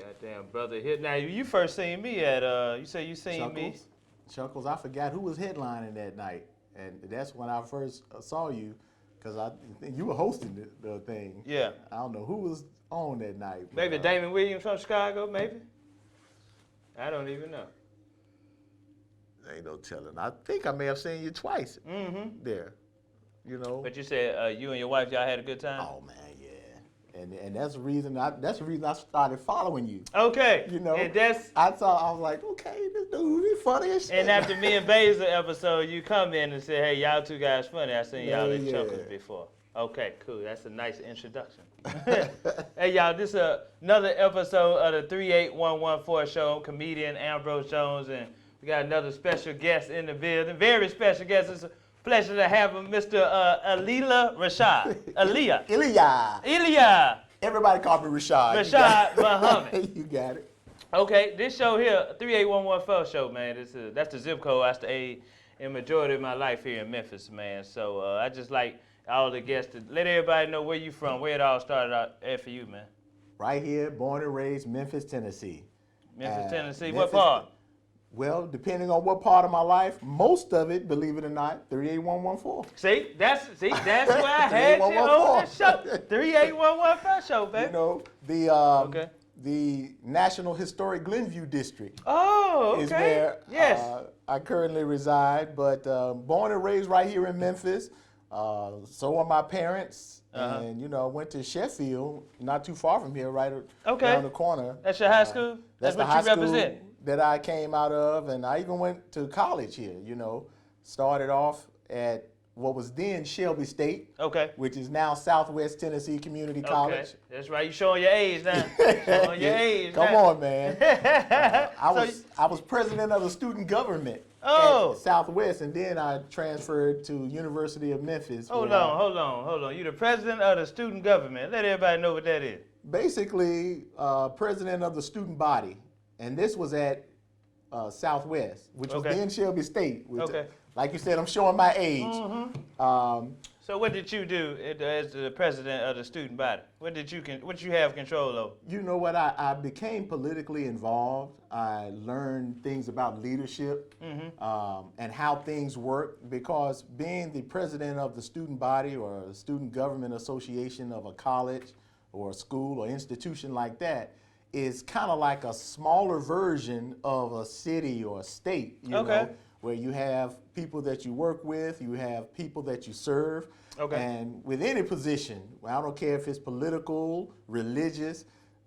Goddamn brother here. Now you first seen me at you say you seen me. Chuckles, I forgot who was headlining that night, and that's when I first saw you, because I think you were hosting the thing. Yeah. I don't know who was on that night. Maybe Damon Williams from Chicago, maybe. I don't even know. Ain't no telling. I think I may have seen you twice there. You know. But you said you and your wife, y'all had a good time? Oh man, yeah. And that's the reason I started following you. Okay. You know. And that's I was like, okay, this dude, he funny as shit. And after me and Basil episode, you come in and say, hey, y'all two guys funny. I seen y'all in Yeah. Chuckles before. Okay, cool. That's a nice introduction. Hey, y'all, this is another episode of the 38114 show. I'm comedian Ambrose Jones, and we got another special guest in the building. Very special guest. It's a pleasure to have him, Mr. Ilia Rashad. Ilia. Everybody call me Rashad. Rashad Muhammad. You got it. Okay, this show here, 38114 show, man. That's the zip code I stayed in majority of my life here in Memphis, man. So I just like all the guests to let everybody know where you from, where it all started out at for you, man. Right here, born and raised, Memphis, Tennessee. Memphis, Tennessee. Memphis, what part? Well, depending on what part of my life, most of it, believe it or not, 38114. See, that's where I had you on the show. 38114 show, baby. You know, the National Historic Glenview District. Oh, okay. Is where yes. I currently reside, but born and raised right here in Memphis. So are my parents, and went to Sheffield, not too far from here, right around the corner. That's your high school? That's what the high you represent? School that I came out of, and I even went to college here. Started off at what was then Shelby State, which is now Southwest Tennessee Community College. That's right. You showing your age now. Showing your age. Come on, man. I was president of the student government at Southwest, and then I transferred to University of Memphis. Hold on. You the president of the student government. Let everybody know what that is. Basically, president of the student body, and this was at Southwest, which was then Shelby State. Which, like you said, I'm showing my age. So what did you do as the president of the student body? What you have control over? You know what? I became politically involved. I learned things about leadership and how things work, because being the president of the student body or the student government association of a college or a school or institution like that is kind of like a smaller version of a city or a state, you know, where you have people that you work with, you have people that you serve. And with any position, I don't care if it's political, religious,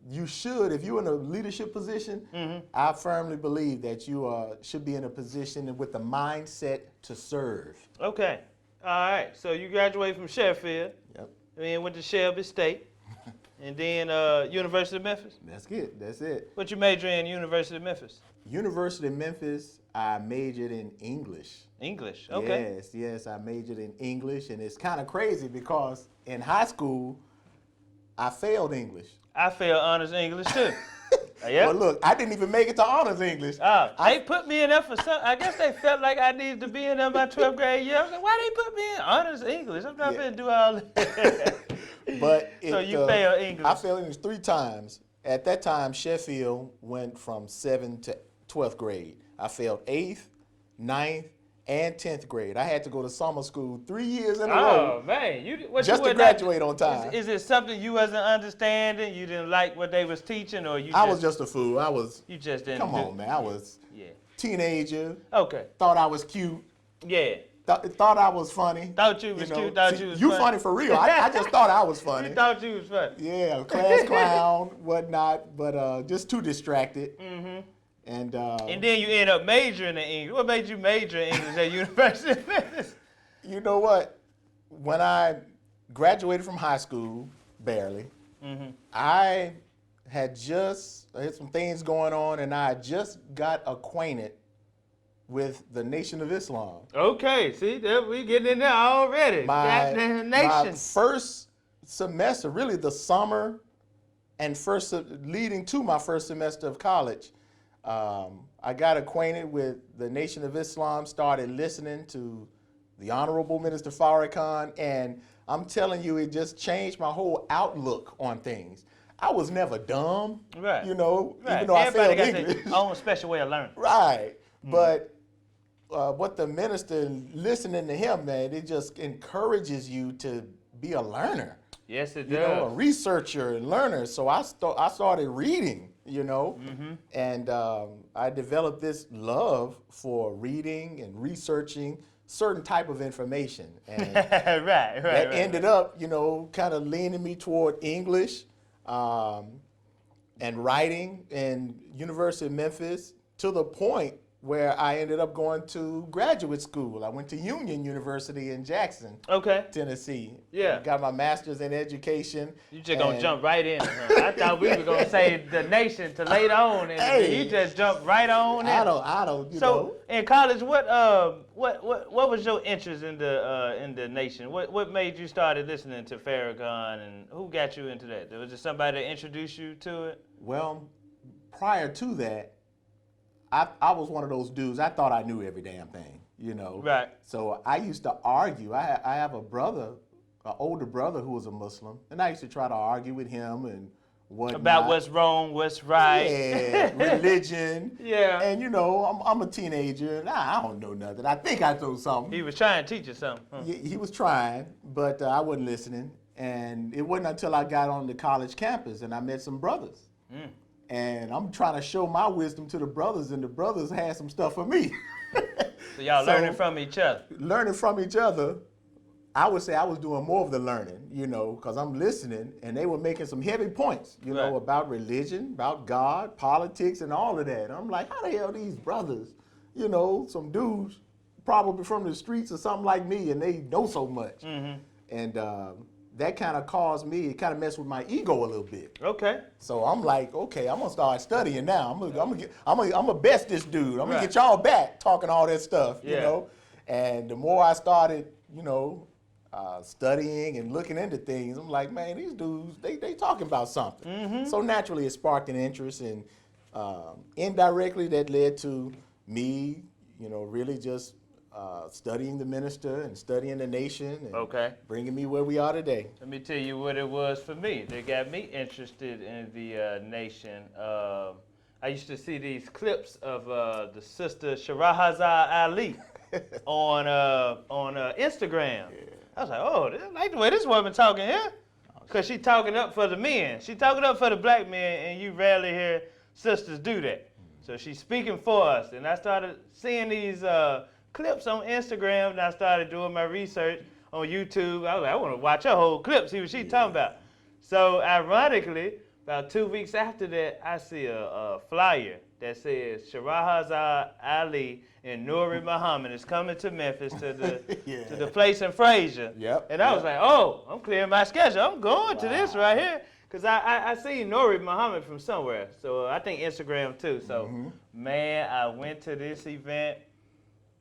you should, if you're in a leadership position, I firmly believe that you should be in a position with the mindset to serve. Okay. All right. So you graduated from Sheffield. Yep. And then went to Shelby State. And then University of Memphis? That's it. What you major in University of Memphis? University of Memphis, I majored in English. English, okay. Yes, I majored in English, and it's kind of crazy because in high school, I failed English. I failed honors English too. Well, look, I didn't even make it to honors English. They put me in there for some. I guess they felt like I needed to be in there my 12th grade year. I was like, why they put me in honors English? I'm not going to do all that. But so you failed English. I failed English 3 times. At that time, Sheffield went from 7th to 12th grade. I failed 8th, 9th, and 10th grade. I had to go to summer school 3 years in a row. Oh, man. Just to graduate on time. Is it something you wasn't understanding? You didn't like what they was teaching? Or I was just a fool. You just didn't. Come on, man. I was teenager. Okay. Thought I was cute. Yeah. Thought I was funny. Thought you was cute. Thought you was funny. You funny for real. I just thought I was funny. You thought you was funny. Yeah, class clown, whatnot, but just too distracted. And then you end up majoring in English. What made you major in English at University of Memphis? You know what? When I graduated from high school, barely, I had some things going on, and I just got acquainted with the Nation of Islam. Okay, see, we getting in there already. My first semester, really the summer, and leading to my first semester of college, I got acquainted with the Nation of Islam, started listening to the Honorable Minister Farrakhan, and I'm telling you, it just changed my whole outlook on things. I was never dumb, Right. you know, Right. even though Everybody I got failed English. their own special way of learning. Right. But what the minister, listening to him, man, it just encourages you to be a learner. Yes, it You does. know, a researcher and learner. So I started reading, you know, and I developed this love for reading and researching certain type of information. And right. that ended up, you know, kind of leaning me toward English and writing in University of Memphis, to the point where I ended up going to graduate school. I went to Union University in Jackson, Okay. Tennessee. Yeah. Got my master's in education. You just gonna and- jump right in. Huh? I thought we were gonna say the nation to later on, and Hey. you just jumped right on in. I don't, you know. So in college, what was your interest in the nation? What made you started listening to Farrakhan, and who got you into that? Was it somebody that introduced you to it? Well, prior to that, I was one of those dudes, I thought I knew every damn thing, you know. Right. So I used to argue. I have a brother, an older brother who was a Muslim, and I used to try to argue with him and whatnot. About what's wrong, what's right. Yeah, religion. Yeah. And you know, I'm a teenager, and I don't know nothing. I think I know something. He was trying to teach you something. Huh? He was trying, but I wasn't listening. And it wasn't until I got on the college campus and I met some brothers. And I'm trying to show my wisdom to the brothers, and the brothers had some stuff for me. So y'all So- learning from each other. Learning from each other, I would say I was doing more of the learning, you know, because I'm listening, and they were making some heavy points, you know, Right. about religion, about God, politics, and all of that. And I'm like, how the hell these brothers, you know, some dudes probably from the streets or something like me, and they know so much. And that kind of caused me, it kind of messed with my ego a little bit. Okay. So I'm like, okay, I'm gonna start studying now. I'm gonna best this dude. I'm gonna Right. get y'all back talking all that stuff, you Yeah. know. And the more I started, you know, studying and looking into things, I'm like, man, these dudes, they talking about something. So naturally, it sparked an interest, and indirectly that led to me, you know, really just studying the minister and studying the nation, and Okay. bringing me where we are today. Let me tell you what it was for me. They got me interested in the nation. I used to see these clips of the sister Shahrazad Ali on Instagram. I was like, oh, I like the way this woman talking here. Because she talking up for the men. She talking up for the black men, and you rarely hear sisters do that. So she's speaking for us. And I started seeing these clips on Instagram, and I started doing my research on YouTube. I was like, I want to watch her whole clip, see what she's talking about. So ironically, about 2 weeks after that, I see a flyer that says Shahrazad Ali and N.O.I Muhammad is coming to Memphis to the place in Fraser. Yep, And I was like, oh, I'm clearing my schedule. I'm going to this Wow. right here. Because I seen N.O.I Muhammad from somewhere. So I think Instagram too. So, man, I went to this event.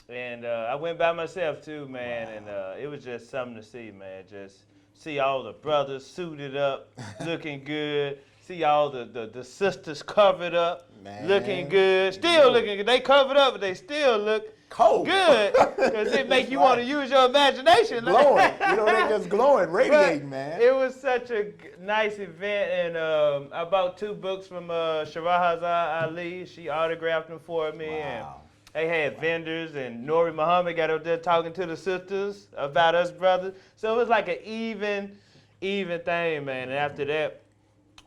And I went by myself too, man, and it was just something to see, man. Just see all the brothers suited up, looking good. See all the sisters covered up, Man. looking good. Still looking good. They covered up, but they still look Cold. good. Because it make you want to use your imagination. Glowing. You know, they just glowing, But radiating, man. It was such a nice event, and I bought 2 books from Shahrazad Ali. She autographed them for me. And Wow. they had vendors, and N.O.I Muhammad got up there talking to the sisters about us brothers. So it was like an even thing, man. And after that,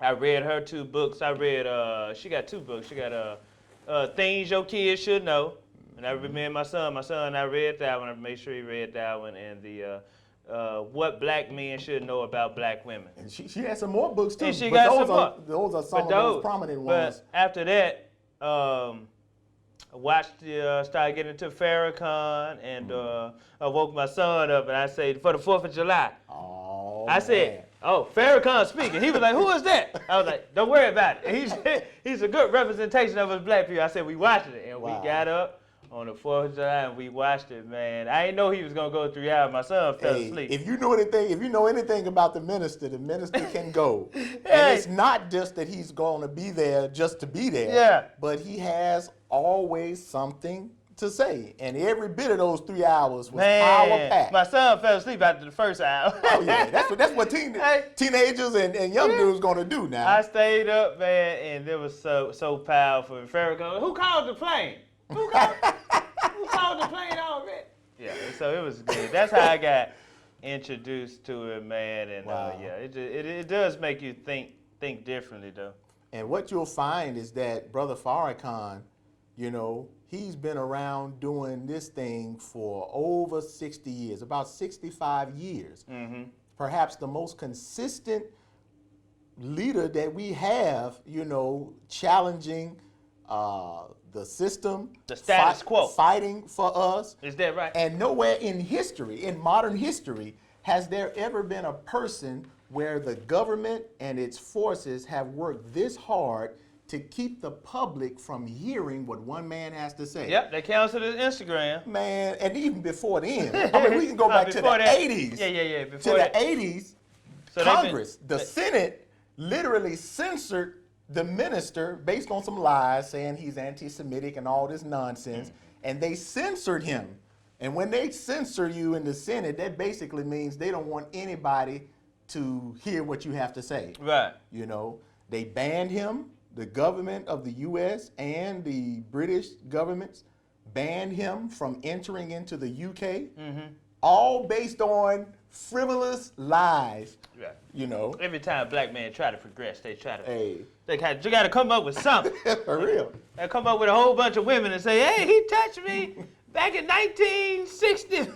I read her 2 books. I read, she got 2 books. She got Things Your Kids Should Know. And I remember my son, I read that one. I made sure he read that one. And the What Black Men Should Know About Black Women. And she had some more books too. And she but got those some are, more. Those are some of those prominent ones. But after that, I watched, started getting into Farrakhan, and I woke my son up, and I said, for the 4th of July. Oh, I said, oh, Farrakhan speaking. He was like, who is that? I was like, don't worry about it. He's a good representation of us black people. I said, we watched it, and Wow. we got up on the 4th of July, and we watched it, man. I didn't know he was going to go 3 hours. My son fell asleep. If you know anything about the minister can go. Hey. And it's not just that he's going to be there just to be there. Yeah. But he has always something to say, and every bit of those 3 hours was Man, power-packed. my son fell asleep after the first hour. Oh yeah, that's what teenagers and young dudes gonna do now. I stayed up, man, and it was so powerful. Farrah goes, "Who called the plane? Who called the plane already?" Yeah, so it was good. That's how I got introduced to it, man. And Wow. yeah, it does make you think differently, though. And what you'll find is that Brother Farrakhan, you know, he's been around doing this thing for over 60 years, about 65 years. Mm-hmm. Perhaps the most consistent leader that we have, you know, challenging the system, The status quo. fighting for us. Is that right? And nowhere in history, in modern history, has there ever been a person where the government and its forces have worked this hard to keep the public from hearing what one man has to say. Yep, they canceled his Instagram. Man, and even before then, I mean, we can go back to the Before that. 80s. Yeah. To Before the that. 80s, So they've Congress, the Senate, literally censored the minister based on some lies saying he's anti-Semitic and all this nonsense, and they censored him. And when they censor you in the Senate, that basically means they don't want anybody to hear what you have to say. Right. You know, they banned him. The government of the U.S. and the British governments banned him from entering into the U.K., all based on frivolous lies. Right. You know, Every time a black man try to progress, they try to. hey, They got to come up with something. for real. They come up with a whole bunch of women and say, "Hey, he touched me back in 1960."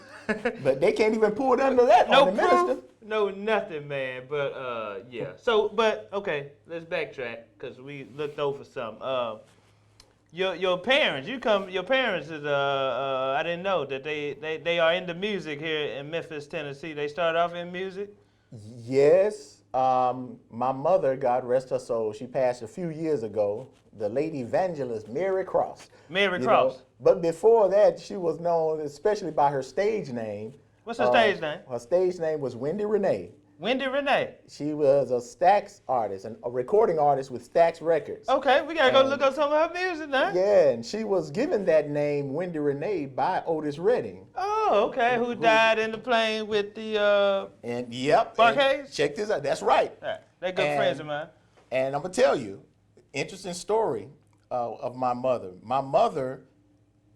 But they can't even pull it under that No on the proof, minister. no nothing, man. But yeah. So, but okay, let's backtrack because we looked over some. Your parents, your parents is I didn't know that they are into music here in Memphis, Tennessee. They started off in music. Yes, my mother, God rest her soul, she passed a few years ago. The late evangelist Mary Cross. Mary You Cross. know, but before that, she was known especially by her stage name. What's her stage name? Her stage name was Wendy Renee. Wendy Renee. She was a Stax artist, a recording artist with Stax Records. Okay, we gotta go look up some of her music now. Yeah, and she was given that name, Wendy Renee, by Otis Redding. Oh, okay. Who died in the plane with the And yep, Barcades? and check this out. That's right. They're good friends of mine. And I'm gonna tell you, interesting story of my mother. My mother,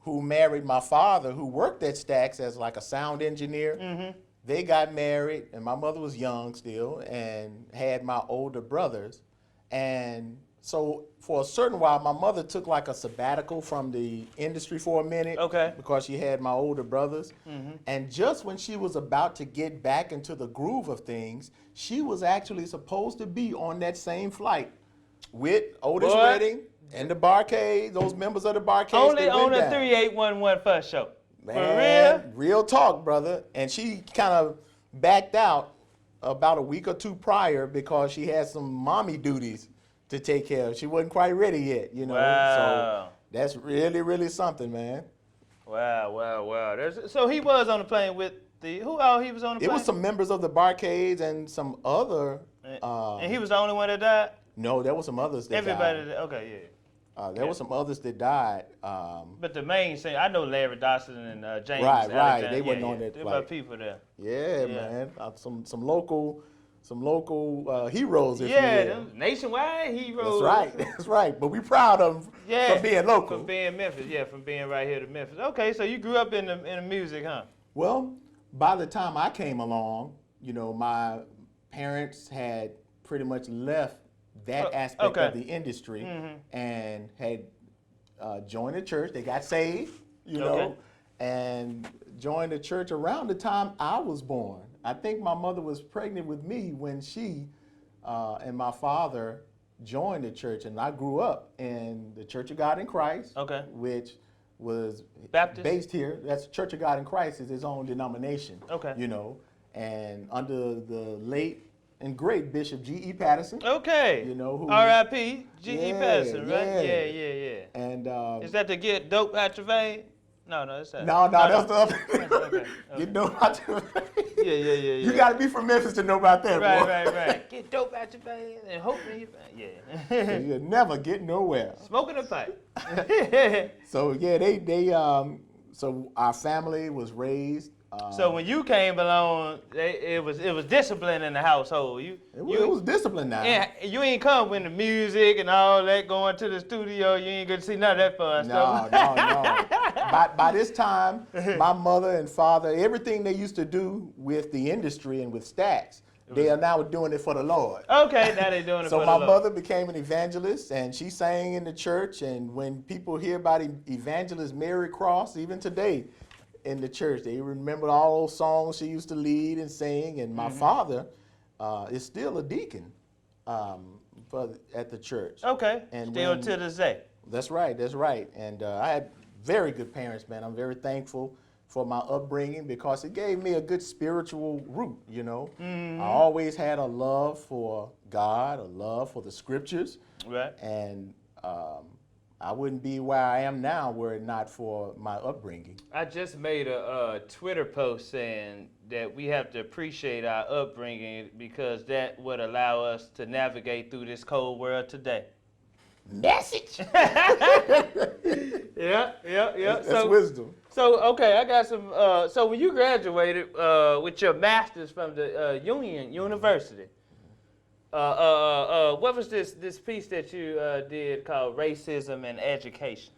who married my father, who worked at Stax as like a sound engineer. They got married, and my mother was young still, and had my older brothers. And so for a certain while, my mother took like a sabbatical from the industry for a minute. Okay. Because she had my older brothers. And just when she was about to get back into the groove of things, she was actually supposed to be on that same flight with Otis What? Redding and the Barcades, those members of the Barcades. Only that on went the down. 3811 First Show. Man, For real? real talk, brother. And she kind of backed out about a week or two prior because she had some mommy duties to take care of. She wasn't quite ready yet, you know. Wow. So that's really, really something, man. Wow. So he was on the plane with who all he was on the It plane? was some members of the Barcades and some other. And he was the only one that died? No, there were some others that Everybody died. that, okay, yeah. There were some others that died. But the main thing, I know Larry Dawson and James Right. Alexander. They wasn't on that There were flight. people there. Yeah, man. Some local heroes, if you Yeah, will. them nationwide heroes. That's right. But we proud of them for being local. From being Memphis, from being right here to Memphis. Okay, so you grew up in the music, huh? Well, by the time I came along, you know, my parents had pretty much left that aspect of the industry and had joined the church. They got saved, you know, and joined the church around the time I was born. I think my mother was pregnant with me when she and my father joined the church, and I grew up in the Church of God in Christ, which was Baptist? based here. That's Church of God in Christ is his own denomination, Okay. you know, and under the late and great Bishop G.E. Patterson. Okay. You know who? R.I.P. G.E. Yeah, Patterson, right? yeah. Yeah. And Is that to get dope out your vein? No, it's that. No, that's the other. Okay. You know how to. Yeah. You got to be from Memphis to know about that, boy. Right. Get dope out your bag and hope in your bag. Yeah. You'll never get nowhere. Smoking a pipe. So yeah, so our family was raised. So when you came along, it was discipline in the household. It was discipline now. Yeah, you ain't come with the music and all that, going to the studio. You ain't gonna see none of that fun stuff. No. By this time, my mother and father, everything they used to do with the industry and with stats, they are now doing it for the Lord. Okay, now they're doing it for the Lord. So my mother became an evangelist, and she sang in the church. And when people hear about Evangelist Mary Cross, even today, in the church, they remember all those songs she used to lead and sing. And my father is still a deacon at the church. Okay, and still to this day. That's right. And I had very good parents, man. I'm very thankful for my upbringing because it gave me a good spiritual root, you know. I always had a love for God, a love for the scriptures. Right. And I wouldn't be where I am now were it not for my upbringing. I just made a Twitter post saying that we have to appreciate our upbringing because that would allow us to navigate through this cold world today. Message. Yeah. That's wisdom. So, okay, I got some. So when you graduated with your master's from the Union University, what was this piece that you did called Racism and Education?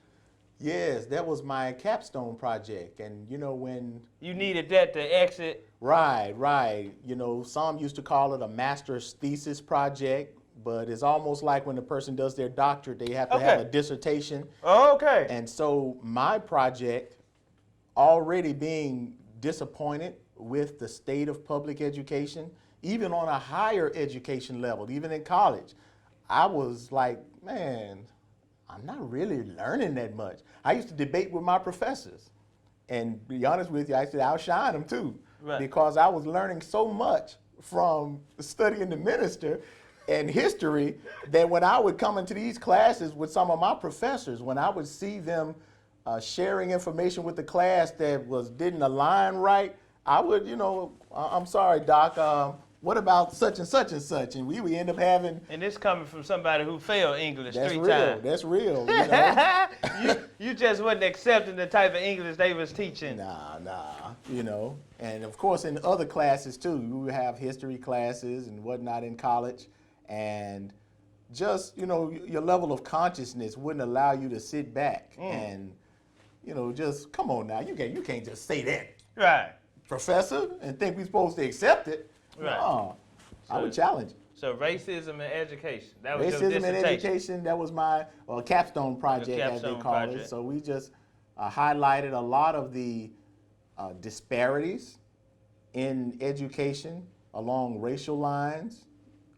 Yes, that was my capstone project. And, you know, when... You needed that to exit? Right. You know, some used to call it a master's thesis project, but it's almost like when a person does their doctorate, they have to have a dissertation. Okay. And so my project, already being disappointed with the state of public education, even on a higher education level, even in college, I was like, man, I'm not really learning that much. I used to debate with my professors. And to be honest with you, I used to outshine them too. Right. Because I was learning so much from studying the minister and history that when I would come into these classes with some of my professors, when I would see them sharing information with the class that didn't align right, I would, you know, I'm sorry, Doc, what about such and such and such? And we would end up having... And this coming from somebody who failed English 3 times. That's real. You know? you just wasn't accepting the type of English they was teaching. Nah. You know, and of course in other classes too, we would have history classes and whatnot in college. And just, you know, your level of consciousness wouldn't allow you to sit back and, you know, just, come on now, you can't just say that. Right. Professor, and think we're supposed to accept it. Right. No, I would challenge it. So racism and education. That was racism your dissertation. and education. That was my capstone project, as they call it. So we just highlighted a lot of the disparities in education along racial lines,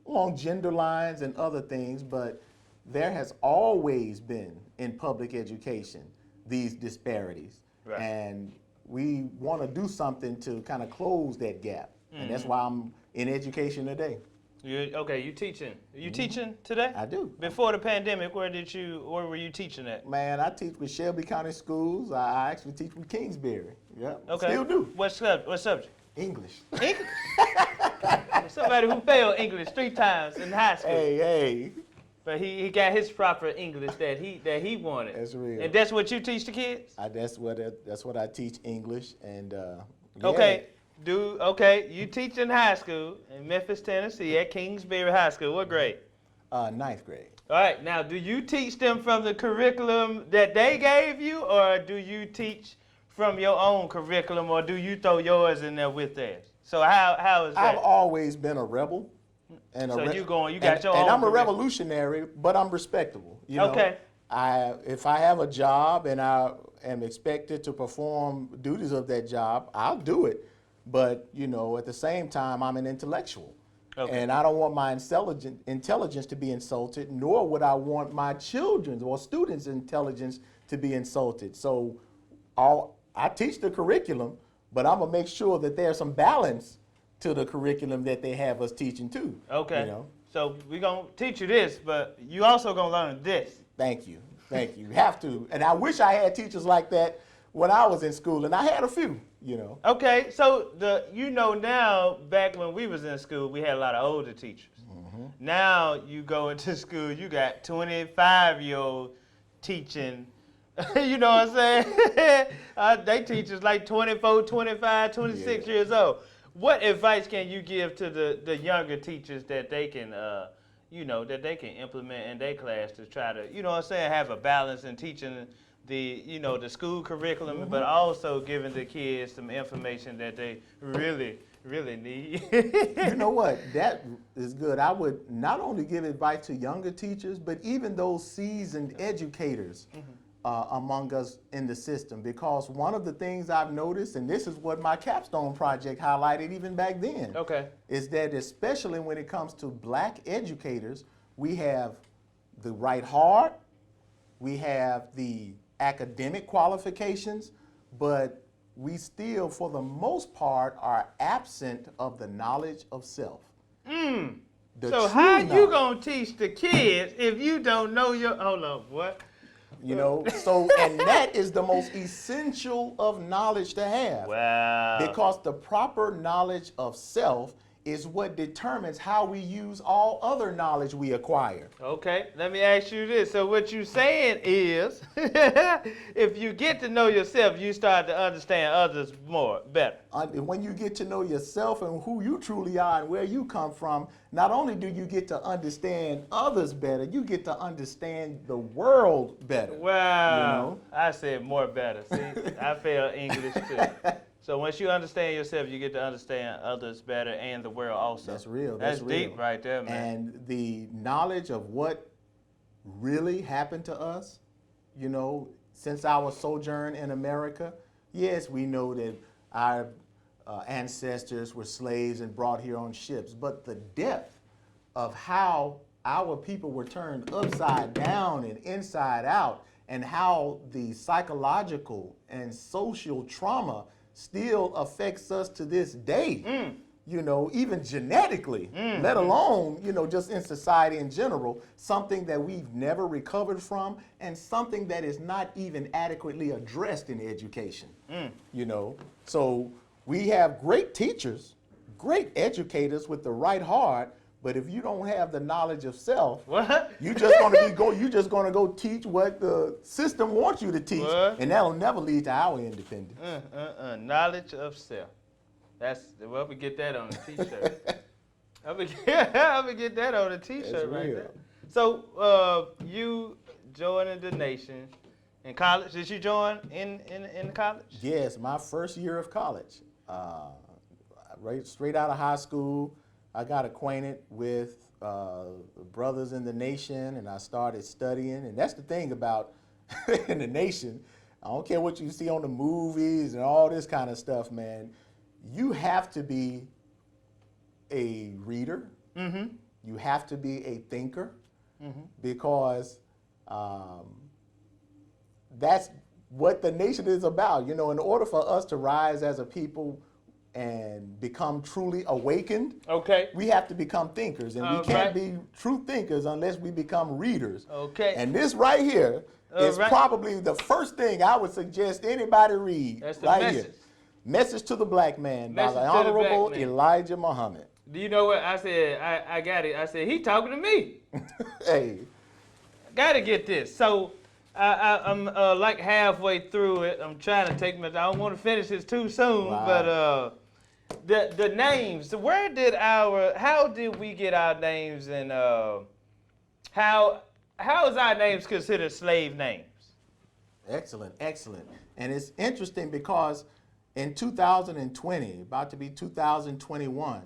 along gender lines, and other things. But there has always been in public education these disparities, and we want to do something to kind of close that gap. And that's why I'm in education today. You teaching? You teaching today? I do. Before the pandemic, where were you teaching at? Man, I teach with Shelby County Schools. I actually teach with Kingsbury. Yep. Okay. Still do. What subject? English. English? Somebody who failed English 3 times in high school. Hey. But he got his proper English that he wanted. That's real. And that's what you teach the kids? That's what I teach, English. And Okay. You teach in high school in Memphis, Tennessee at Kingsbury High School. What grade? 9th grade. All right. Now, do you teach them from the curriculum that they gave you, or do you teach from your own curriculum, or do you throw yours in there with theirs? So how is that? I've always been a rebel. And so you got your own. And I'm a revolutionary, but I'm respectable. You know? Okay. If I have a job and I am expected to perform duties of that job, I'll do it. But, you know, at the same time, I'm an intellectual. Okay. And I don't want my intelligence to be insulted, nor would I want my children's or students' intelligence to be insulted. So I teach the curriculum, but I'm going to make sure that there's some balance to the curriculum that they have us teaching too. Okay. You know? So we're going to teach you this, but you also going to learn this. Thank you. You have to. And I wish I had teachers like that when I was in school, and I had a few, you know. Okay, so now, back when we was in school, we had a lot of older teachers. Now you go into school, you got 25-year-old teaching. You know what I'm saying? They teachers like 24, 25, 26 years old. What advice can you give to the younger teachers that they can, that they can implement in their class to try to, you know what I'm saying, have a balance in teaching the school curriculum, but also giving the kids some information that they really need. You know what? That is good. I would not only give advice to younger teachers, but even those seasoned educators among us in the system. Because one of the things I've noticed, and this is what my capstone project highlighted even back then, is that especially when it comes to black educators, we have the right heart, we have the academic qualifications, but we still, for the most part, are absent of the knowledge of self. So how you gonna teach the kids if you don't know hold on, what? You know, so, and that is the most essential of knowledge to have. Wow. Because the proper knowledge of self is what determines how we use all other knowledge we acquire. Okay, let me ask you this. So what you're saying is, if you get to know yourself, you start to understand others better. When you get to know yourself and who you truly are and where you come from, not only do you get to understand others better, you get to understand the world better. Wow. You know? I said more better. See, I failed English too. So once you understand yourself, you get to understand others better and the world also. That's real. That's deep right there, man. And the knowledge of what really happened to us, you know, since our sojourn in America, yes, we know that our ancestors were slaves and brought here on ships, but the depth of how our people were turned upside down and inside out, and how the psychological and social trauma still affects us to this day, you know, even genetically, let alone, you know, just in society in general, something that we've never recovered from and something that is not even adequately addressed in education, you know. So we have great teachers, great educators with the right heart, but if you don't have the knowledge of self, you're just gonna go teach what the system wants you to teach, and that'll never lead to our independence. Knowledge of self. Well, we get that on a t-shirt. I'm gonna get that on a t-shirt right there. So you joining the nation in college? Did you join in college? Yes, my first year of college. Right straight out of high school, I got acquainted with brothers in the nation, and I started studying. And that's the thing about in the nation. I don't care what you see on the movies and all this kind of stuff, man. You have to be a reader. You have to be a thinker, because that's what the nation is about. You know, in order for us to rise as a people and become truly awakened, we have to become thinkers, and we can't be true thinkers unless we become readers. And this right here is probably the first thing I would suggest anybody read. That's the right message. Here. Message to the Black Man by Message the to the Honorable Black Man. Elijah Muhammad. Do you know what I said? I got it. I said, he talking to me. Hey. Gotta get this. So I'm like halfway through it. I'm trying to take my, I don't want to finish this too soon, but the names, how did we get our names, and how is our names considered slave names? Excellent, excellent. And it's interesting because in 2020, about to be 2021,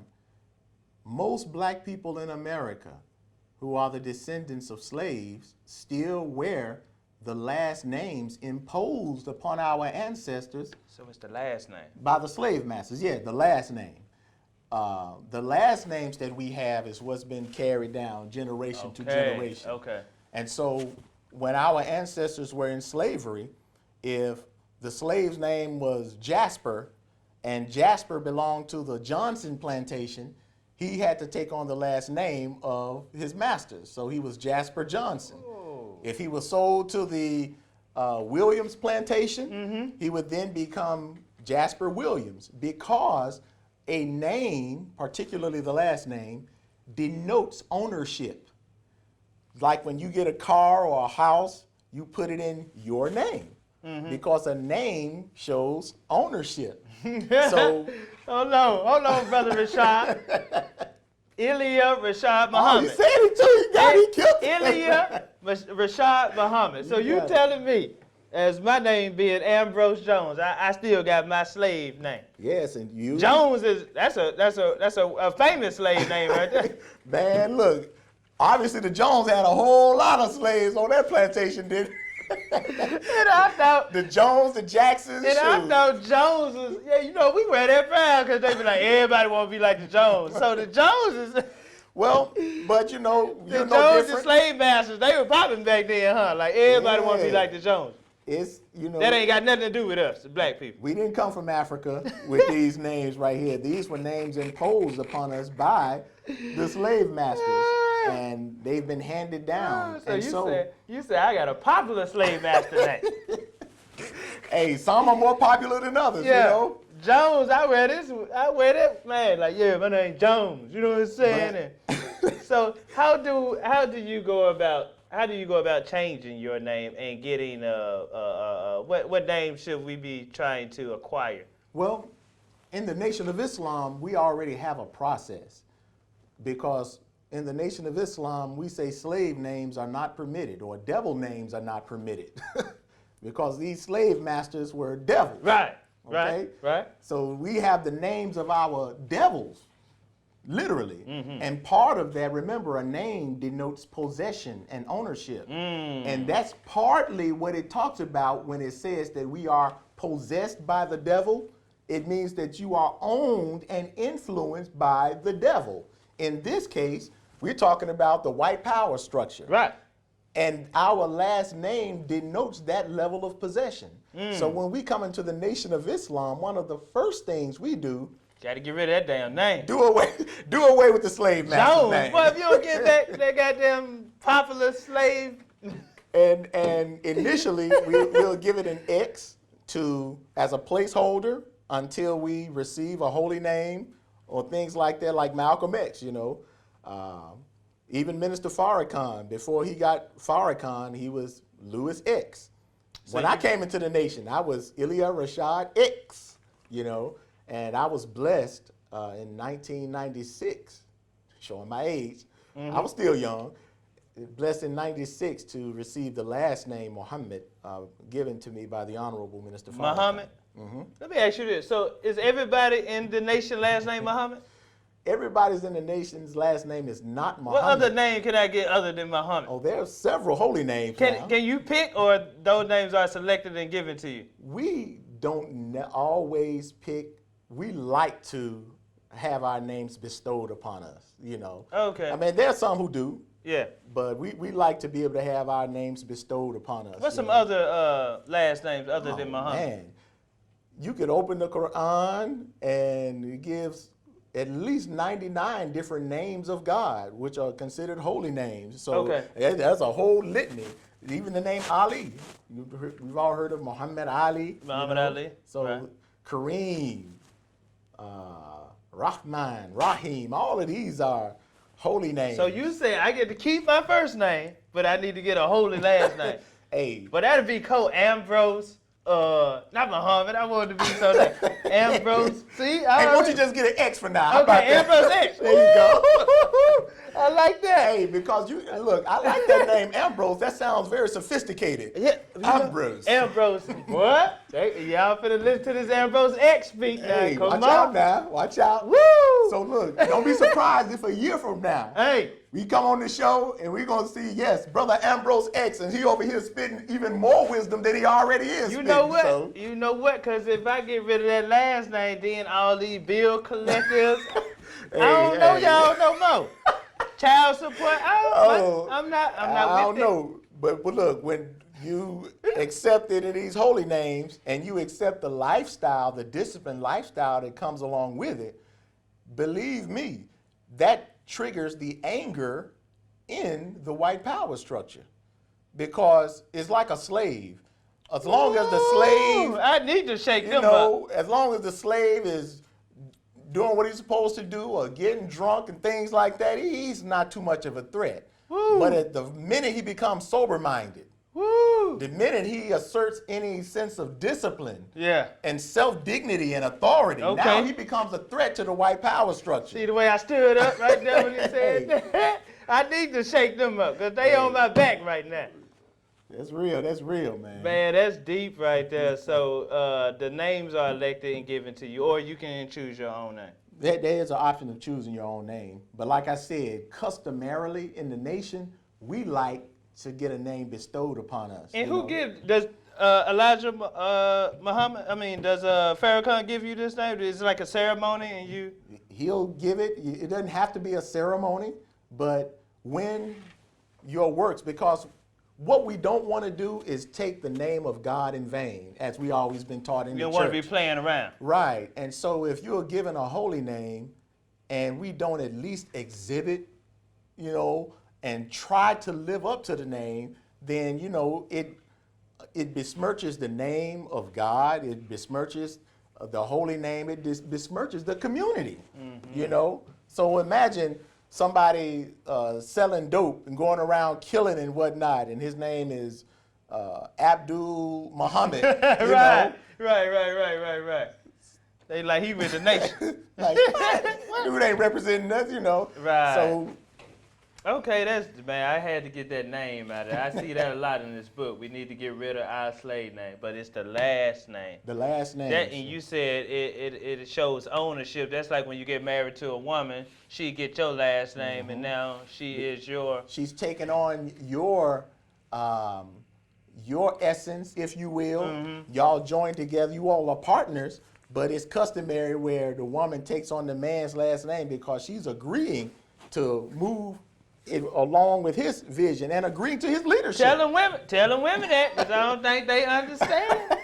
most black people in America who are the descendants of slaves still wear the last names imposed upon our ancestors. So it's the last name. By the slave masters, yeah, the last name. The last names that we have is what's been carried down generation to generation. And so when our ancestors were in slavery, if the slave's name was Jasper, and Jasper belonged to the Johnson plantation, he had to take on the last name of his masters. So he was Jasper Johnson. If he was sold to the Williams plantation, he would then become Jasper Williams, because a name, particularly the last name, denotes ownership. Like when you get a car or a house, you put it in your name, because a name shows ownership. So, hold on, brother Rashad. Ilia Rashad Muhammad. you said it too. You got me killed. Ilia Rashad Muhammad. So you telling me, as my name being Ambrose Jones, I still got my slave name. Yes, and you. Jones that's a famous slave name right there. Man, look. Obviously, the Jones had a whole lot of slaves on that plantation, didn't? And I thought the Jones, the Jacksons. And I thought Jones was, we wear that proud because they be like, everybody want to be like the Jones. So the Joneses. Well, but the Jones different. and slave masters, they were popping back then, huh? Like everybody want to be like the Jones. It's, that ain't got nothing to do with us, the black people. We didn't come from Africa with these names right here. These were names imposed upon us by the slave masters, and they've been handed down. So you said I got a popular slave master name. Hey, some are more popular than others, Jones, I wear that, man, like, my name Jones, you know what I'm saying? So how do you go about changing your name and getting what name should we be trying to acquire? Well, in the Nation of Islam, we already have a process, because in the Nation of Islam, we say slave names are not permitted, or devil names are not permitted, because these slave masters were devils. Right. Okay? Right. So we have the names of our devils, literally. And part of that, remember, a name denotes possession and ownership. And that's partly what it talks about when it says that we are possessed by the devil. It means that you are owned and influenced by the devil. In this case, we're talking about the white power structure. Right. And our last name denotes that level of possession. So when we come into the Nation of Islam, one of the first things we do, got to get rid of that damn name. do away with the slave master's Jones. name. Well, if you don't get that goddamn popular slave. And initially, we'll give it an X as a placeholder until we receive a holy name or things like that, like Malcolm X, Even Minister Farrakhan, before he got Farrakhan, he was Louis X. When I came into the nation, I was Ilia Rashad X, and I was blessed in 1996, showing my age. I was still young, blessed in 96 to receive the last name Muhammad given to me by the Honorable Minister Farrakhan. Muhammad? Let me ask you this. So is everybody in the nation last name Muhammad? Everybody's in the nation's last name is not Muhammad. What other name can I get other than Muhammad? Oh, there are several holy names now. Can you pick, or those names are selected and given to you? We don't always pick. We like to have our names bestowed upon us, Okay. I mean, there are some who do. Yeah. But we like to be able to have our names bestowed upon us. What's some other last names other than Muhammad? Man, you could open the Quran and it gives at least 99 different names of God, which are considered holy names. So that's a whole litany. Even the name Ali. We've all heard of Muhammad Ali. Muhammad Ali. So right. Kareem, Rahman, Rahim, all of these are holy names. So you say I get to keep my first name, but I need to get a holy last name. Hey. But that'd be cool. Ambrose. Not Muhammad. I wanted to be so like Ambrose. See? Hey, why don't you just get an X for now? How Okay, Ambrose X. There you go. I like that. Hey, because look, I like that name Ambrose. That sounds very sophisticated. Yeah, Ambrose. Ambrose. What? Y'all finna listen to this Ambrose X speak now. Hey, Come watch on. out now. Watch out. Woo! So look, don't be surprised if a year from now, hey, we come on the show and we're going to see, yes, Brother Ambrose X, and he over here spitting even more wisdom than he already is. You know what? So. You know what? Because if I get rid of that last name, then all these bill collectors, I don't know y'all no more. Child support, I'm not I with don't know. But look, when you accept it in these holy names and you accept the lifestyle, the disciplined lifestyle that comes along with it, believe me, that triggers the anger in the white power structure, because it's like a slave. as long as the slave, I need to shake you them know, up. as long as the slave is doing what he's supposed to do or getting drunk and things like that, he's not too much of a threat. Woo. But at the minute he becomes sober-minded, Woo. the minute he asserts any sense of discipline Yeah. and self-dignity and authority, Okay. now he becomes a threat to the white power structure. See the way I stood up right there when he said that? I need to shake them up because they on my back right now. That's real, man. Man, that's deep right there. So the names are elected and given to you, or you can choose your own name. There is an option of choosing your own name. But like I said, customarily in the nation, we like to get a name bestowed upon us. And you who know? gives, does Elijah Muhammad, does Farrakhan give you this name? Is it like a ceremony and you? He'll give it. It doesn't have to be a ceremony, but when your works, because what we don't want to do is take the name of God in vain, as we always been taught in You the don't church. want to be playing around. Right. And so if you're given a holy name and we don't at least exhibit, you know, and try to live up to the name, then, you know, it besmirches the name of God. It besmirches the holy name. It besmirches the community, you know. So imagine somebody selling dope and going around killing and whatnot, and his name is Abdul Muhammad. you know? Right. They like he with the nation. Like, dude ain't representing us, you know. Right. So, Okay, man, I had to get that name out of it. I see that a lot in this book. We need to get rid of our slave name, but it's the last name. the last name. That, and you said it shows ownership. That's like when you get married to a woman, she get your last name, and now she is your. She's taking on your essence, if you will. Y'all join together. You all are partners, but it's customary where the woman takes on the man's last name because she's agreeing to move it along with his vision and agreeing to his leadership. Tell them women that, because I don't think they understand.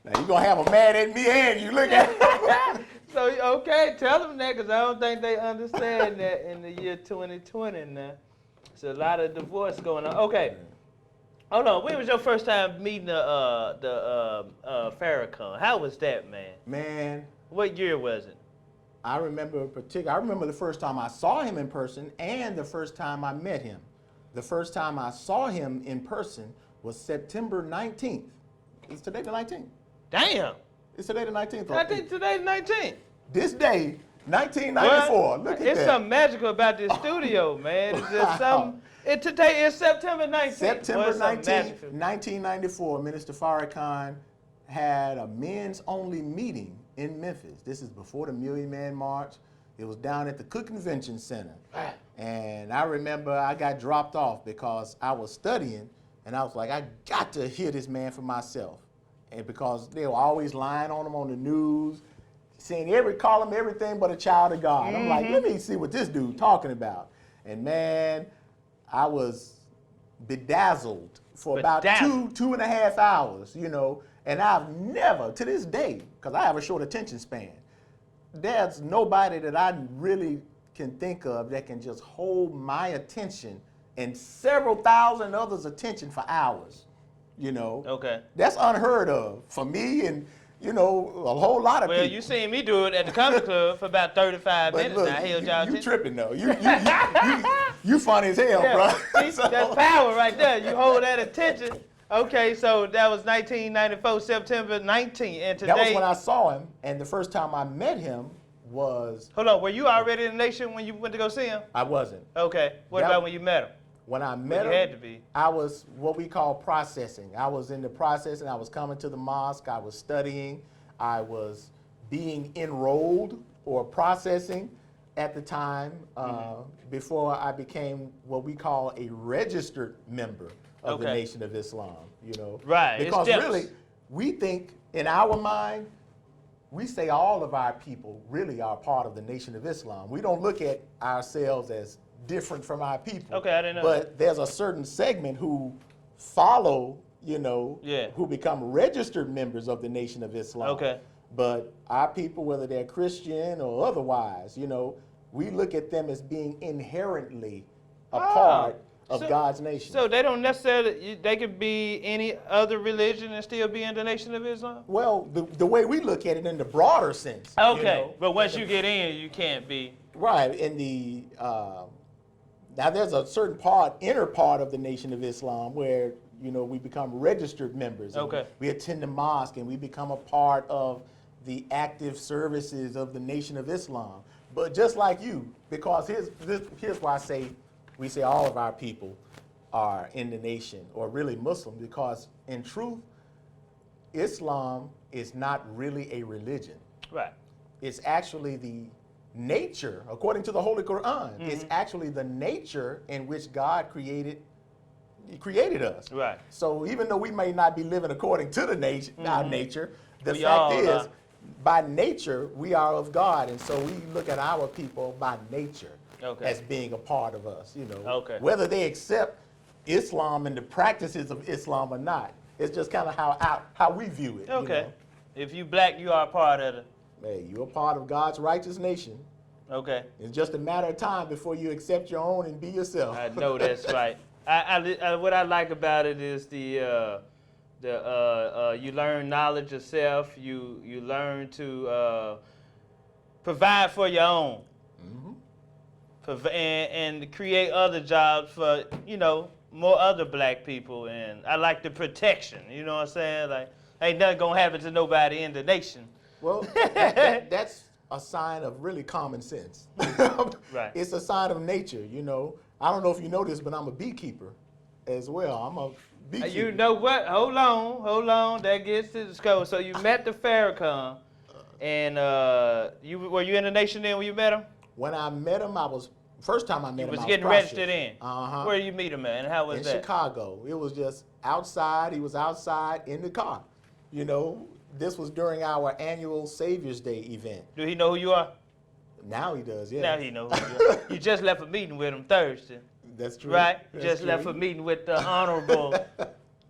Now you're gonna have them mad at me and you look at So, okay, tell them that, because I don't think they understand that in the year 2020 now. It's a lot of divorce going on. Okay, hold on. When was your first time meeting the Farrakhan? How was that, man? Man, What year was it? I remember the first time I saw him in person and the first time I met him. The first time I saw him in person was September 19th. Is today the 19th? Damn. It's today the 19th. I think today's 19th. This day, 1994. Well, Look at it's that. something magical about this studio, man. It's just something. Today is September 19th. September Well, it's something 19th, magical. 1994, Minister Farrakhan had a men's only meeting in Memphis. This is before the Million Man March. It was down at the Cook Convention Center. And I remember I got dropped off because I was studying and I was like, I got to hear this man for myself. And because they were always lying on him on the news, saying call him everything but a child of God. I'm like, let me see what this dude talking about. And man, I was bedazzled for about two and a half hours, you know. And I've never, to this day, because I have a short attention span, there's nobody that I really can think of that can just hold my attention and several thousand others' attention for hours, you know. Okay. That's unheard of for me and, you know, a whole lot of Well, people. you seen me do it at the comedy club for about 35 But minutes. look, I held y'all you attention. tripping though. You funny as hell, Yeah, bro. see, that's power right there. You hold that attention. Okay, so that was 1994, September 19th, and today. That was when I saw him, and the first time I met him was. Hold on, were you already in the nation when you went to go see him? I wasn't. Okay, what That- about when you met him? When I met You him, had to be. I was what we call processing. I was in the processing. I was coming to the mosque. I was studying. I was being enrolled or processing at the time before I became what we call a registered member of the Nation of Islam. You know, Right, it's Because steps. really, we think in our mind, we say all of our people really are part of the Nation of Islam. We don't look at ourselves as different from our people. Okay, I didn't know But there's a certain segment who follow, you know, who become registered members of the Nation of Islam. Okay. But our people, whether they're Christian or otherwise, you know, we look at them as being inherently a part of God's nation. So they don't necessarily, they could be any other religion and still be in the Nation of Islam? Well, the way we look at it in the broader sense. Okay, you know, but once you get in, you can't be. Right, in the, now there's a certain inner part of the Nation of Islam where, you know, we become registered members. Okay. We attend the mosque and we become a part of the active services of the Nation of Islam. But just like you, because here's why we say all of our people are in the nation, or really Muslim, because in truth, Islam is not really a religion. Right. It's actually the nature, according to the Holy Quran, it's actually the nature in which God created us. Right. So even though we may not be living according to the our nature, the We fact all is, are. by nature, we are of God. And so we look at our people by nature as being a part of us, you know. Okay. Whether they accept Islam and the practices of Islam or not, it's just kind of how we view it. Okay. You know? If you black, you are a part of it. Hey, you're a part of God's righteous nation. Okay. It's just a matter of time before you accept your own and be yourself. I know that's right. What I like about it is you learn knowledge of self. You learn to provide for your own, and create other jobs for, you know, more other black people. And I like the protection. You know what I'm saying? Like, ain't nothing gonna happen to nobody in the nation. Well, that's a sign of really common sense. Right. It's a sign of nature, you know. I don't know if you know this, but I'm a beekeeper as well. I'm a beekeeper. You know what? Hold on. That gets to the scope. So you met the Farrakhan, and were you in the nation then when you met him? When I met him, first time I met him, Was I was getting prostrate. registered in. Uh-huh. Where did you meet him at, and how was in that? Chicago. It was just outside. He was outside in the car. You know, this was during our annual Savior's Day event. Do he know who you are? Now he does, yeah. Now he knows who you are. You just left a meeting with him Thursday. That's true. Right? That's Just true. left a meeting with the Honorable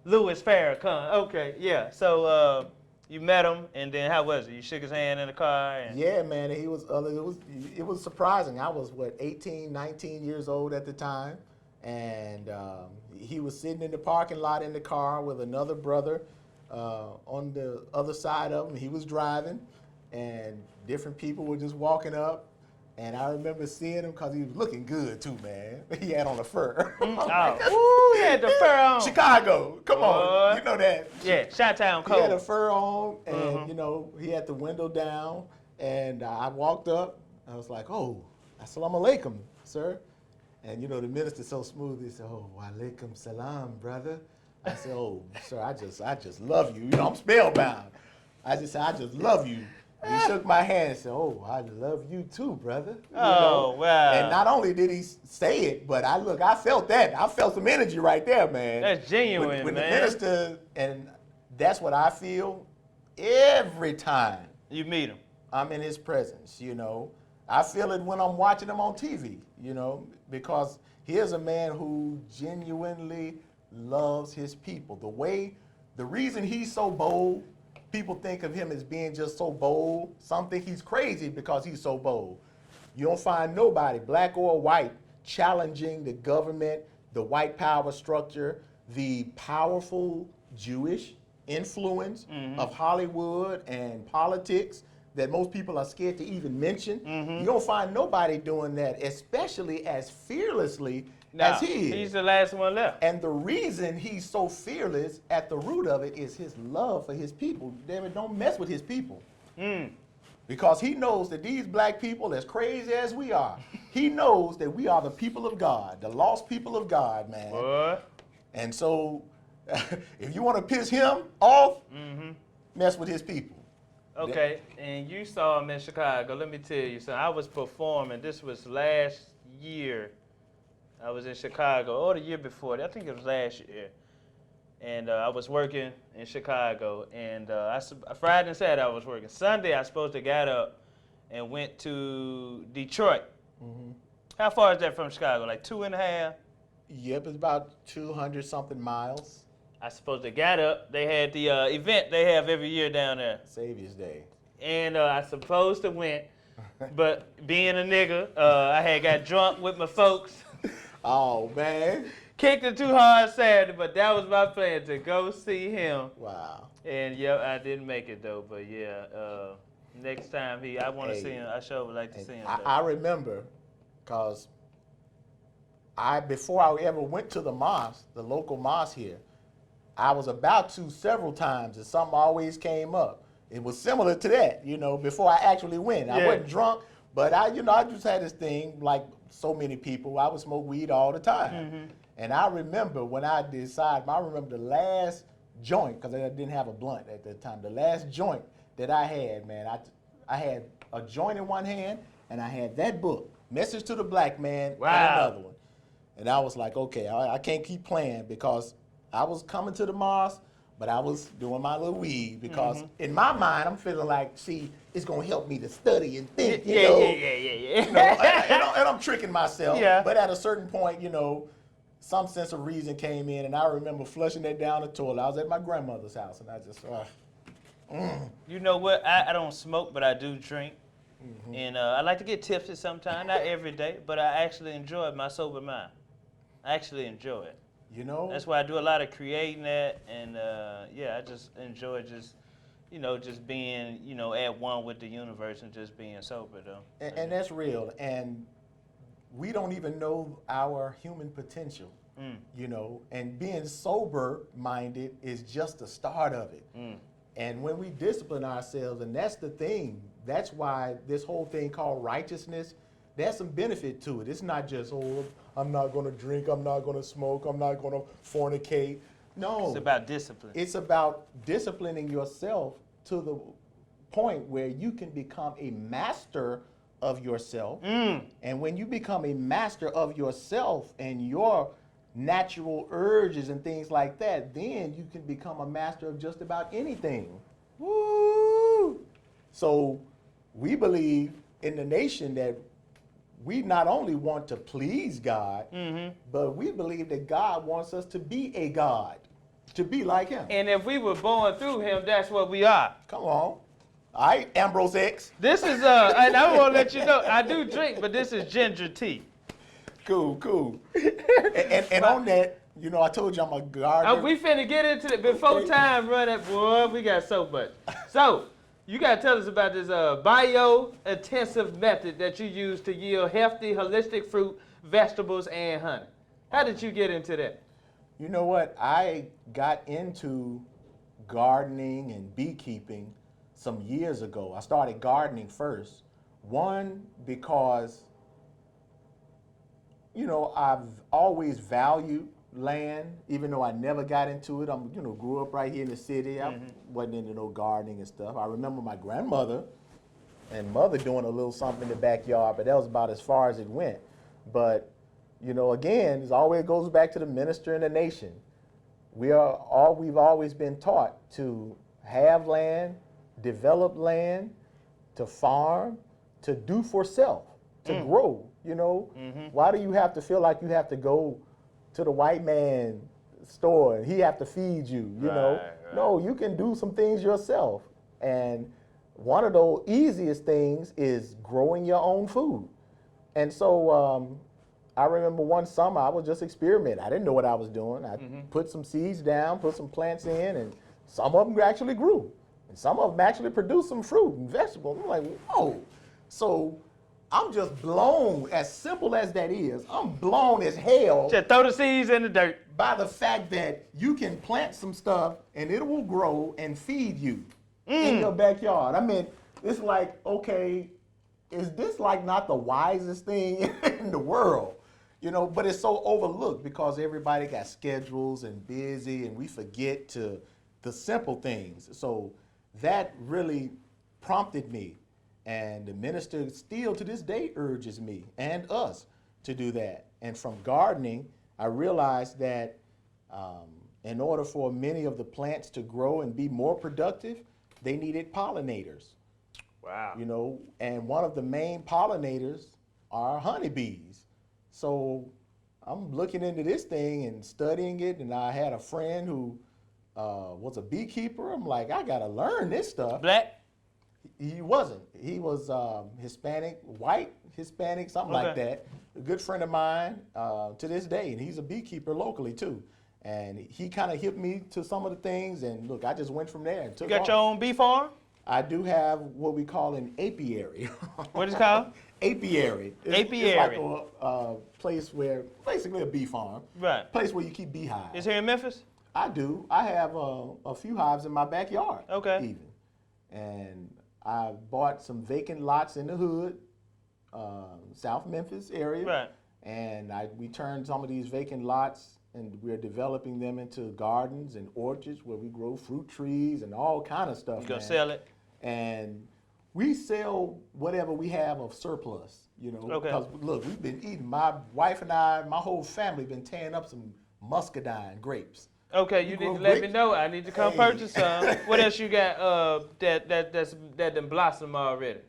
Louis Farrakhan. Okay, yeah. So you met him, and then how was it? You shook his hand in the car? And Yeah, man. It was surprising. I was 18, 19 years old at the time, and he was sitting in the parking lot in the car with another brother on the other side of him. He was driving, and different people were just walking up. And I remember seeing him because he was looking good too, man. He had on a fur. Ooh, he had the fur on. Chicago, come Boy. on, you know that. Yeah, Chi-Town He had a Code. fur on, and you know, he had the window down. And I walked up. I was like, "Oh, assalamu alaikum, sir." And you know, the minister's so smooth. He said, "Oh, wa alaikum salam, brother." I said, "Oh, sir, I just love you. You know, I'm spellbound." I just said, "I just love you." He shook my hand and said, "Oh, I love you too, brother." You know? Wow. And not only did he say it, but I felt that. I felt some energy right there, man. That's genuine, when man. the minister, and that's what I feel every time You meet him. I'm in his presence, you know. I feel it when I'm watching him on TV, you know, because here's a man who genuinely loves his people. The reason he's so bold, people think of him as being just so bold. Some think he's crazy because he's so bold. You don't find nobody, black or white, challenging the government, the white power structure, the powerful Jewish influence of Hollywood and politics that most people are scared to even mention. You don't find nobody doing that, especially as fearlessly as he is. He's the last one left. And the reason he's so fearless at the root of it is his love for his people. David, don't mess with his people. Because he knows that these black people, as crazy as we are, he knows that we are the people of God, the lost people of God, man. What? And so if you want to piss him off, mess with his people. Okay, and you saw him in Chicago. Let me tell you something. I was performing. This was last year. I was in Chicago, or the year before. I think it was last year. And I was working in Chicago. And Friday and Saturday I was working. Sunday I was supposed to get up and went to Detroit. How far is that from Chicago? Like 2.5? Yep, it's about 200 something miles. I supposed to get up. They had the event they have every year down there. Savior's Day. And I supposed to went, but being a nigga, I had got drunk with my folks. Oh, man. Kicked it too hard Saturday, but that was my plan, to go see him. Wow. And yeah, I didn't make it though, but yeah, next time I want to see him. I sure would like to see him. I remember, cause before I ever went to the mosque, the local mosque here, I was about to several times, and something always came up. It was similar to that, before I actually went. I wasn't drunk, but I just had this thing, like so many people, I would smoke weed all the time. Mm-hmm. And I remember when I remember the last joint, because I didn't have a blunt at that time, the last joint that I had, man, I had a joint in one hand, and I had that book, Message to the Black Man, and another one. And I was like, okay, I can't keep playing, because I was coming to the mosque, but I was doing my little weed, because in my mind, I'm feeling like, see, it's going to help me to study and think, Yeah. And I'm tricking myself. Yeah. But at a certain point, some sense of reason came in, and I remember flushing that down the toilet. I was at my grandmother's house, and I just, You know what? I don't smoke, but I do drink. Mm-hmm. And I like to get tipsy sometimes, not every day, but I actually enjoy my sober mind. I actually enjoy it. That's why I do a lot of creating that, and I just enjoy just being, at one with the universe and just being sober, though. And that's real. And we don't even know our human potential, and being sober-minded is just the start of it. And when we discipline ourselves, and that's the thing, that's why this whole thing called righteousness, there's some benefit to it. It's not just, I'm not going to drink, I'm not going to smoke, I'm not going to fornicate. No. It's about discipline. It's about disciplining yourself to the point where you can become a master of yourself. And when you become a master of yourself and your natural urges and things like that, then you can become a master of just about anything. Woo! So we believe in the nation that we not only want to please God, but we believe that God wants us to be a God, to be like him. And if we were born through him, that's what we are. Come on. All right, Ambrose X. This is, and I want to let you know, I do drink, but this is ginger tea. Cool. and on that, I told you I'm a gardener. We finna get into it. Before time run up, boy, we got so much. So, you got to tell us about this bio-intensive method that you use to yield healthy, holistic fruit, vegetables, and honey. How did you get into that? You know what? I got into gardening and beekeeping some years ago. I started gardening first. One, because, I've always valued land, even though I never got into it. I'm, grew up right here in the city. I wasn't into no gardening and stuff. I remember my grandmother and mother doing a little something in the backyard, but that was about as far as it went. But, again, it always goes back to the minister and the nation. We've always been taught to have land, develop land, to farm, to do for self, to grow, Why do you have to feel like you have to go to the white man store and he have to feed you, Right. No, you can do some things yourself. And one of the easiest things is growing your own food. And so I remember one summer I was just experimenting. I didn't know what I was doing. I put some seeds down, put some plants in, and some of them actually grew. And some of them actually produced some fruit and vegetables. I'm like, whoa. So I'm just blown, as simple as that is, I'm blown as hell. Just throw the seeds in the dirt. By the fact that you can plant some stuff and it will grow and feed you in your backyard. I mean, it's like, okay, is this like not the wisest thing in the world? But it's so overlooked because everybody got schedules and busy and we forget the simple things. So that really prompted me. And the minister still to this day urges me and us to do that. And from gardening, I realized that in order for many of the plants to grow and be more productive, they needed pollinators. Wow. And one of the main pollinators are honeybees. So I'm looking into this thing and studying it, and I had a friend who was a beekeeper. I'm like, I gotta learn this stuff. Black? He wasn't. He was Hispanic, white Hispanic, something like that. A good friend of mine to this day, and he's a beekeeper locally too. And he kind of hipped me to some of the things, and look, I just went from there and took You got off. your own bee farm? I do have what we call an apiary. What is it called? Apiary. Apiary. It's like a place where, basically a bee farm. Right. Place where you keep beehives. Is here in Memphis? I do. I have a few hives in my backyard. Okay. Even. And I bought some vacant lots in the hood, South Memphis area. Right. And we turned some of these vacant lots, and we're developing them into gardens and orchards where we grow fruit trees and all kind of stuff. You gonna sell it? And we sell whatever we have of surplus, you know. Okay. Because look, we've been eating. My wife and I, my whole family, been tearing up some muscadine grapes. Okay, you need to let me know. I need to come purchase some. What else you got that done blossom already?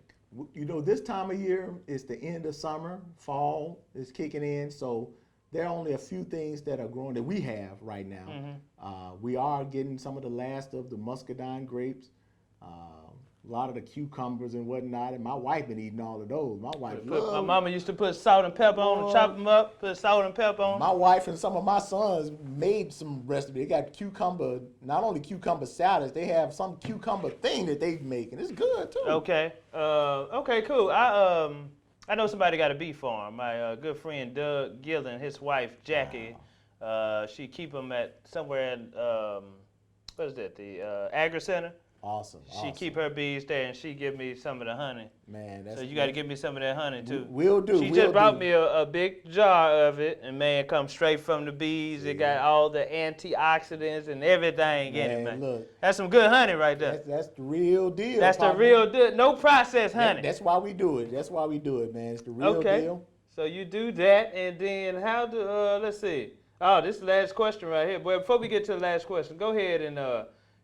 You know, this time of year is the end of summer, fall is kicking in, so there are only a few things that are growing that we have right now. Mm-hmm. We are getting some of the last of the muscadine grapes, a lot of the cucumbers and whatnot, and my wife been eating all of those. My wife loves. My mama used to put salt and pepper on them, chop them up, put salt and pepper on. My wife and some of my sons made some recipes. They got cucumber, not only cucumber salads, they have some cucumber thing that they make, and it's good too. Okay. Okay, cool. I know somebody got a bee farm. My good friend Doug Gillen, his wife Jackie, she keep them at somewhere in what is that? The Agri Center. Awesome. She keep her bees there, and she give me some of the honey. Man, that's so you got to give me some of that honey too. We'll do. She just brought me a big jar of it, and man, it comes straight from the bees. It got all the antioxidants and everything in it, man. Look, that's some good honey right there. That's the real deal. That's the real deal. No processed honey. That's why we do it. That's why we do it, man. It's the real deal. So you do that, and then how do let's see. Oh, this is the last question right here. But before we get to the last question, go ahead and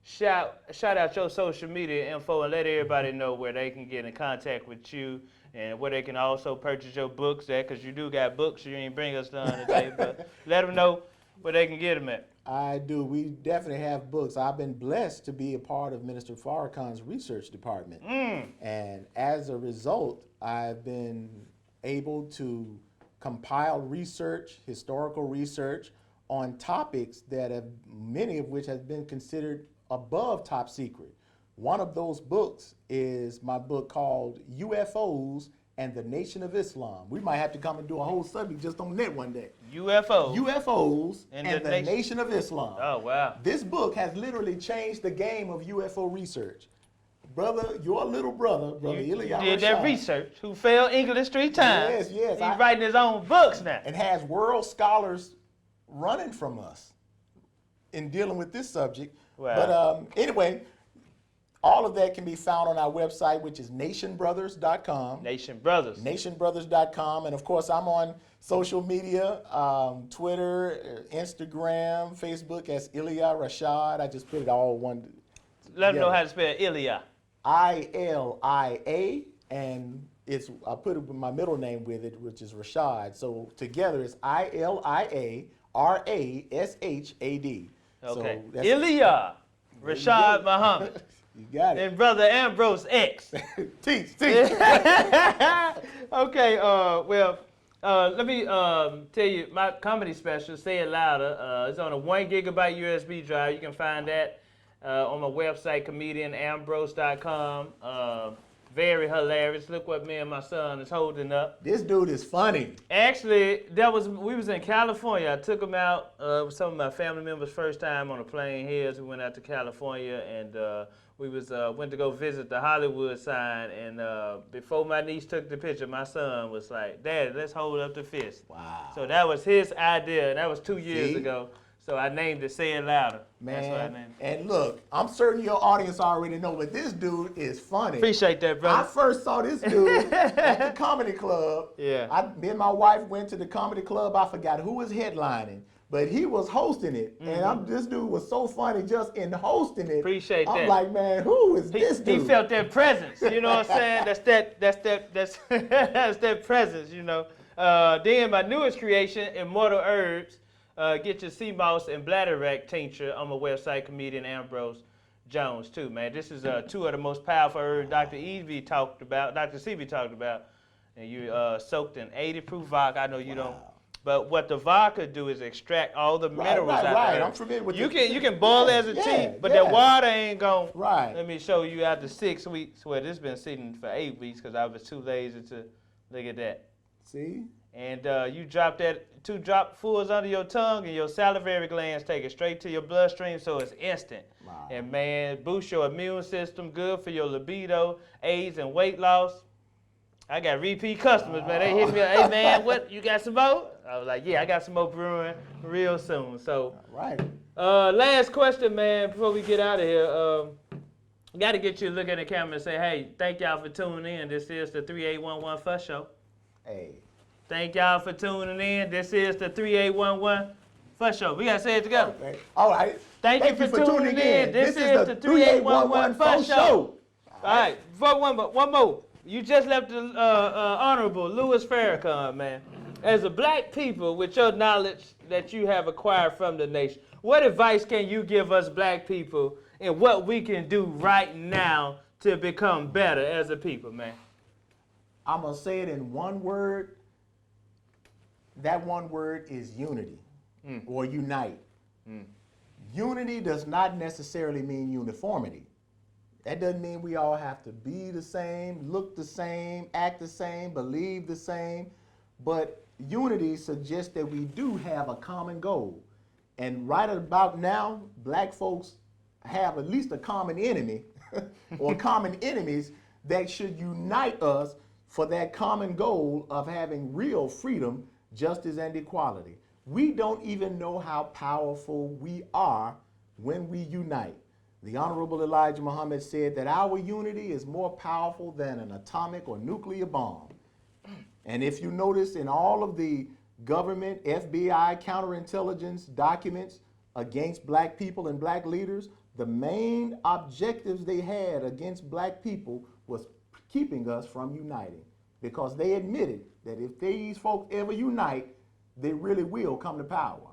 shout out your social media info and let everybody know where they can get in contact with you and where they can also purchase your books at, because you do got books you ain't bring us none today, but let them know where they can get them at. I do. We definitely have books. I've been blessed to be a part of Minister Farrakhan's research department. And as a result, I've been able to compile research, historical research, on topics that have, many of which have been considered above top secret. One of those books is my book called UFOs and the Nation of Islam. We might have to come and do a whole subject just on that one day. UFOs and the Nation of Islam. Oh, wow. This book has literally changed the game of UFO research. Brother, your little brother, Ilia Rashad. Did that research, who failed English 3 times. Yes. He's writing his own books now. And has world scholars running from us in dealing with this subject. Wow. But anyway, all of that can be found on our website, which is nationbrothers.com. Nationbrothers.com. And of course, I'm on social media, Twitter, Instagram, Facebook as Ilia Rashad. I just put it all one. Let them know how to spell Ilia. I-L-I-A, and I put my middle name with it, which is Rashad. So together it's I-L-I-A R-A-S-H-A-D. Okay. So Ilia Rashad Muhammad. You got it. And Brother Ambrose X. Teach. Okay, let me tell you, my comedy special, Say It Louder, is on a 1 gigabyte USB drive. You can find that on my website, comedianambrose.com. Very hilarious. Look what me and my son is holding up. This dude is funny. Actually, we was in California. I took him out with some of my family members' first time on a plane here. So we went out to California, and we went to go visit the Hollywood sign. And before my niece took the picture, my son was like, "Daddy, let's hold up the fist." Wow. So that was his idea. That was 2 years ago. So I named it Say It Louder. Man, that's what I named it. And look, I'm certain your audience already know, but this dude is funny. Appreciate that, brother. I first saw this dude at the comedy club. Yeah. Me and my wife went to the comedy club. I forgot who was headlining, but he was hosting it. Mm-hmm. And this dude was so funny just in hosting it. Appreciate that. I'm like, man, who is this dude? He felt that presence. You know what I'm saying? That's that presence, you know. Then my newest creation, Immortal Herbs. Get your Seamoss and Bladderwack tincture on my website, comedianambrose.com. Jones too, man. This is two of the most powerful herbs Dr. CB talked about, and you soaked in 80 proof vodka. I know you don't, but what the vodka do is extract all the minerals out of it. Right, I'm familiar with you can boil it as a tea, but that water ain't gonna. Right. Let me show you after 6 weeks. Well, this been sitting for 8 weeks because I was too lazy to look at that. See? And you drop that 2 dropfuls under your tongue, and your salivary glands take it straight to your bloodstream, so it's instant. Wow. And man, boost your immune system, good for your libido, AIDS, and weight loss. I got repeat customers, man. They hit me up, hey man, what, you got some more? I was like, yeah, I got some more brewing real soon. So, right. Last question, man, before we get out of here. Got to get you to look at the camera and say, hey, thank y'all for tuning in. This is the 3811 Fuss Show. Hey. Thank y'all for tuning in. This is the 3811 Fuss Show. We got to say it together. Okay. All right. Thank you for tuning in. This is the 3811 Fuss Show. All right. Before one more. You just left the Honorable Louis Farrakhan, man. As a black people, with your knowledge that you have acquired from the nation, what advice can you give us black people and what we can do right now to become better as a people, man? I'm going to say it in one word. That one word is unity or unite. Unity does not necessarily mean uniformity. That doesn't mean we all have to be the same, look the same, act the same, believe the same. But unity suggests that we do have a common goal. And right about now, black folks have at least a common enemy or common enemies that should unite us for that common goal of having real freedom, justice, and equality. We don't even know how powerful we are when we unite. The Honorable Elijah Muhammad said that our unity is more powerful than an atomic or nuclear bomb. And if you notice in all of the government, FBI, counterintelligence documents against black people and black leaders, the main objectives they had against black people was keeping us from uniting. Because they admitted that if these folks ever unite, they really will come to power.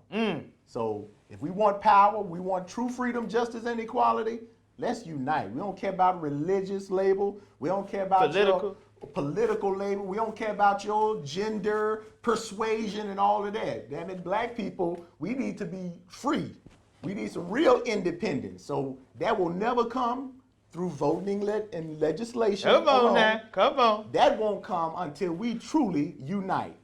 So if we want power, we want true freedom, justice, and equality, let's unite. We don't care about religious label. We don't care about your political label. We don't care about your gender, persuasion, and all of that. Damn it, black people, we need to be free. We need some real independence. So that will never come through voting and legislation. Come on now, come on. That won't come until we truly unite.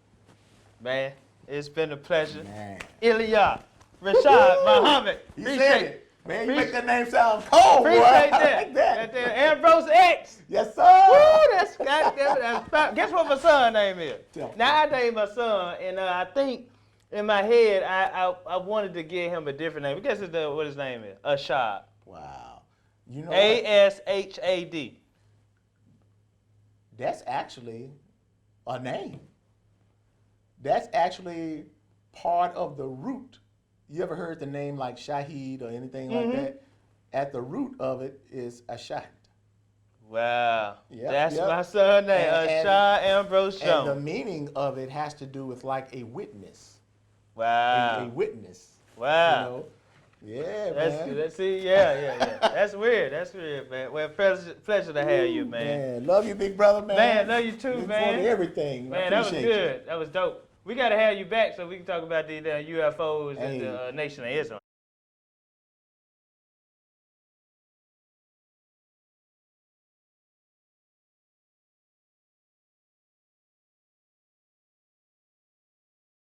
Man, it's been a pleasure. Man. Ilia Rashad Muhammad. You said it. Man, you make that name sound cold, boy. Appreciate I that. like that. Ambrose X. Yes, sir. Woo, that's goddamn. Guess what my son's name is? Tell me. Now, I named my son, and I think in my head, I wanted to give him a different name. Guess what his name is? Ashad. Wow. You know Ashad. That's actually a name. That's actually part of the root. You ever heard the name like Shahid or anything like that? At the root of it is Ashad. Wow. Yep, That's yep. my son's name, Ashad Ambrose Jones. And the meaning of it has to do with like a witness. Wow. A witness. Wow. You know? Yeah, That's man. good. See, yeah. That's weird, man. Well, pleasure to have you, man. Love you, big brother, man. Man, love you too, Look man. forward to everything. Man, that was good. That was dope. We got to have you back so we can talk about the UFOs and the Nation of Islam.